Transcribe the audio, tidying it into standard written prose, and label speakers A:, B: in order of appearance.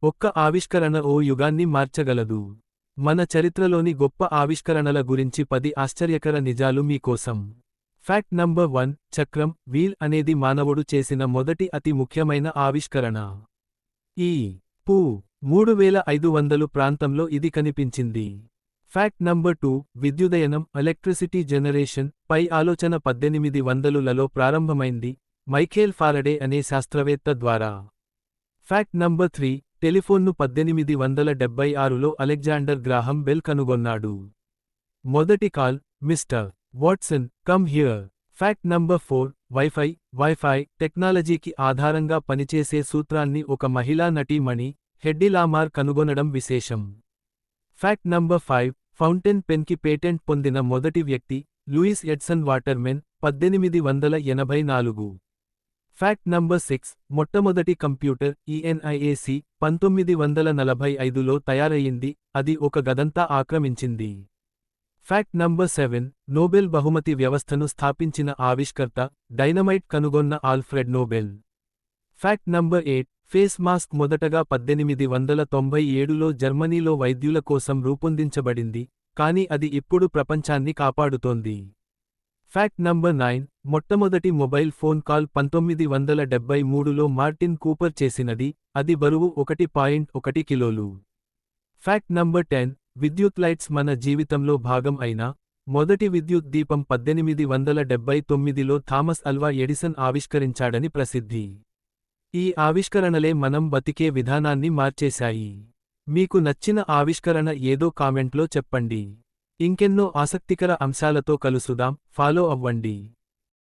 A: ఒక్క ఆవిష్కరణ ఓ యుగాన్ని మార్చగలదు. మన చరిత్రలోని గొప్ప ఆవిష్కరణల గురించి 10 ఆశ్చర్యకర నిజాలు మీకోసం. ఫ్యాక్ట్ నంబర్ 1 చక్రం వీల్ అనేది మానవుడు చేసిన మొదటి అతి ముఖ్యమైన ఆవిష్కరణ. ఈ పు 3500 ప్రాంతంలో ఇది కనిపించింది. ఫ్యాక్ట్ నంబర్ 2 విద్యుదయనం ఎలక్ట్రిసిటీ జనరేషన్ పై ఆలోచన 1800లలో ప్రారంభమైంది, మైఖేల్ ఫారడే అనే శాస్త్రవేత్త ద్వారా. ఫ్యాక్ట్ నంబర్ 3 టెలిఫోన్ను 1876లో అలెగ్జాండర్ గ్రాహం బెల్ కనుగొన్నాడు. మొదటి call Mister Watson come here. Fact number 4 wifi టెక్నాలజీకి ఆధారంగా పనిచేసే సూత్రాన్ని ఒక మహిళా నటీమణి హెడ్డీ లామార్ కనుగొనడం విశేషం. ఫ్యాక్ట్ నంబర్ 5 ఫౌంటైన్ పెన్కి పేటెంట్ పొందిన మొదటి వ్యక్తి లూయిస్ ఎడ్సన్ వాటర్మెన్ 1884. ఫ్యాక్ట్ నంబర్ 6 మొట్టమొదటి కంప్యూటర్ ENIAC 1945లో తయారయ్యింది, అది ఒక గదంతా ఆక్రమించింది. ఫ్యాక్ట్ నంబర్ 7 నోబెల్ బహుమతి వ్యవస్థను స్థాపించిన ఆవిష్కర్త డైనమైట్ కనుగొన్న Alfred Nobel. Fact number 8 face mask మొదటగా 1897లో జర్మనీలో వైద్యుల కోసం రూపొందించబడింది, కానీ అది ఇప్పుడు ప్రపంచాన్ని కాపాడుతోంది. ఫ్యాక్ట్ నంబర్ 9 మొట్టమొదటి మొబైల్ ఫోన్ కాల్ 1973లో మార్టిన్ కూపర్ చేసినది, అది బరువు 1.1 కిలోలు. ఫ్యాక్ట్ నంబర్ 10 విద్యుత్ లైట్స్ మన జీవితంలో భాగం అయిన మొదటి విద్యుత్ దీపం 1879లో థామస్ అల్వా ఎడిసన్ ఆవిష్కరించాడని ప్రసిద్ధి. ఈ ఆవిష్కరణలే మనం బతికే విధానాన్ని మార్చేశాయి. మీకు నచ్చిన ఆవిష్కరణ ఏదో కామెంట్లో చెప్పండి. ఇంకెన్నో ఆసక్తికర అంశాలతో కలుసుదాం, ఫాలో అవ్వండి.